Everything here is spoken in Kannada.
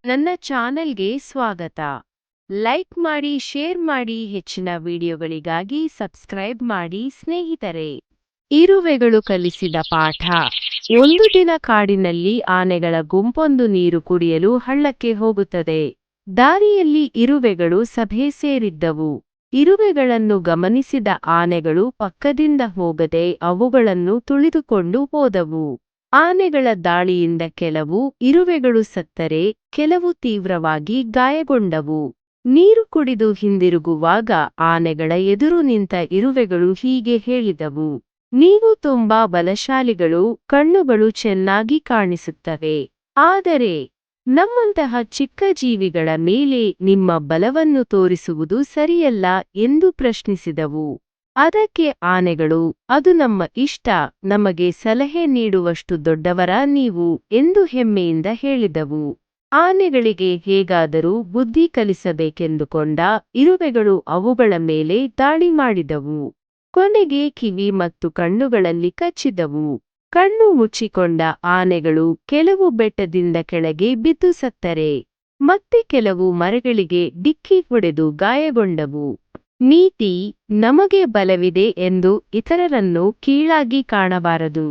ನನ್ನ ಚಾನೆಲ್ಗೆ ಸ್ವಾಗತ. ಲೈಕ್ ಮಾಡಿ, ಶೇರ್ ಮಾಡಿ, ಹೆಚ್ಚಿನ ವಿಡಿಯೋಗಳಿಗಾಗಿ ಸಬ್ಸ್ಕ್ರೈಬ್ ಮಾಡಿ ಸ್ನೇಹಿತರೆ. ಇರುವೆಗಳು ಕಲಿಸಿದ ಪಾಠ. ಒಂದು ದಿನ ಕಾಡಿನಲ್ಲಿ ಆನೆಗಳ ಗುಂಪೊಂದು ನೀರು ಕುಡಿಯಲು ಹಳ್ಳಕ್ಕೆ ಹೋಗುತ್ತದೆ. ದಾರಿಯಲ್ಲಿ ಇರುವೆಗಳು ಸಭೆ ಸೇರಿದ್ದವು. ಇರುವೆಗಳನ್ನು ಗಮನಿಸಿದ ಆನೆಗಳು ಪಕ್ಕದಿಂದ ಹೋಗದೆ ಅವುಗಳನ್ನು ತುಳಿದುಕೊಂಡು ಹೋದವು. ಆನೆಗಳ ದಾಳಿಯಿಂದ ಕೆಲವು ಇರುವೆಗಳು ಸತ್ತರೆ ಕೆಲವು ತೀವ್ರವಾಗಿ ಗಾಯಗೊಂಡವು. ನೀರು ಕುಡಿದು ಹಿಂದಿರುಗುವಾಗ ಆನೆಗಳ ಎದುರು ನಿಂತ ಇರುವೆಗಳು ಹೀಗೆ ಹೇಳಿದವು: ನೀವು ತುಂಬಾ ಬಲಶಾಲಿಗಳು, ಕಣ್ಣುಗಳು ಚೆನ್ನಾಗಿ ಕಾಣಿಸುತ್ತವೆ. ಆದರೆ ನಮ್ಮಂತಹ ಚಿಕ್ಕ ಜೀವಿಗಳ ಮೇಲೆ ನಿಮ್ಮ ಬಲವನ್ನು ತೋರಿಸುವುದು ಸರಿಯಲ್ಲ ಎಂದು ಪ್ರಶ್ನಿಸಿದವು. ಅದಕ್ಕೆ ಆನೆಗಳು, ಅದು ನಮ್ಮ ಇಷ್ಟ, ನಮಗೆ ಸಲಹೆ ನೀಡುವಷ್ಟು ದೊಡ್ಡವರಾ ನೀವು ಎಂದು ಹೆಮ್ಮೆಯಿಂದ ಹೇಳಿದವು. ಆನೆಗಳಿಗೆ ಹೇಗಾದರೂ ಬುದ್ಧಿ ಕಲಿಸಬೇಕೆಂದುಕೊಂಡ ಇರುವೆಗಳು ಅವುಗಳ ಮೇಲೆ ದಾಳಿ ಮಾಡಿದವು. ಕೊನೆಗೆ ಕಿವಿ ಮತ್ತು ಕಣ್ಣುಗಳಲ್ಲಿ ಕಚ್ಚಿದವು. ಕಣ್ಣು ಮುಚ್ಚಿಕೊಂಡ ಆನೆಗಳು ಕೆಲವು ಬೆಟ್ಟದಿಂದ ಕೆಳಗೆ ಬಿದ್ದು ಸತ್ತರೆ, ಮತ್ತೆ ಕೆಲವು ಮರಗಳಿಗೆ ಡಿಕ್ಕಿ ಹೊಡೆದು ಗಾಯಗೊಂಡವು. ನೀತಿ: ನಮಗೆ ಬಲವಿದೆ ಎಂದು ಇತರರನ್ನು ಕೀಳಾಗಿ ಕಾಣಬಾರದು.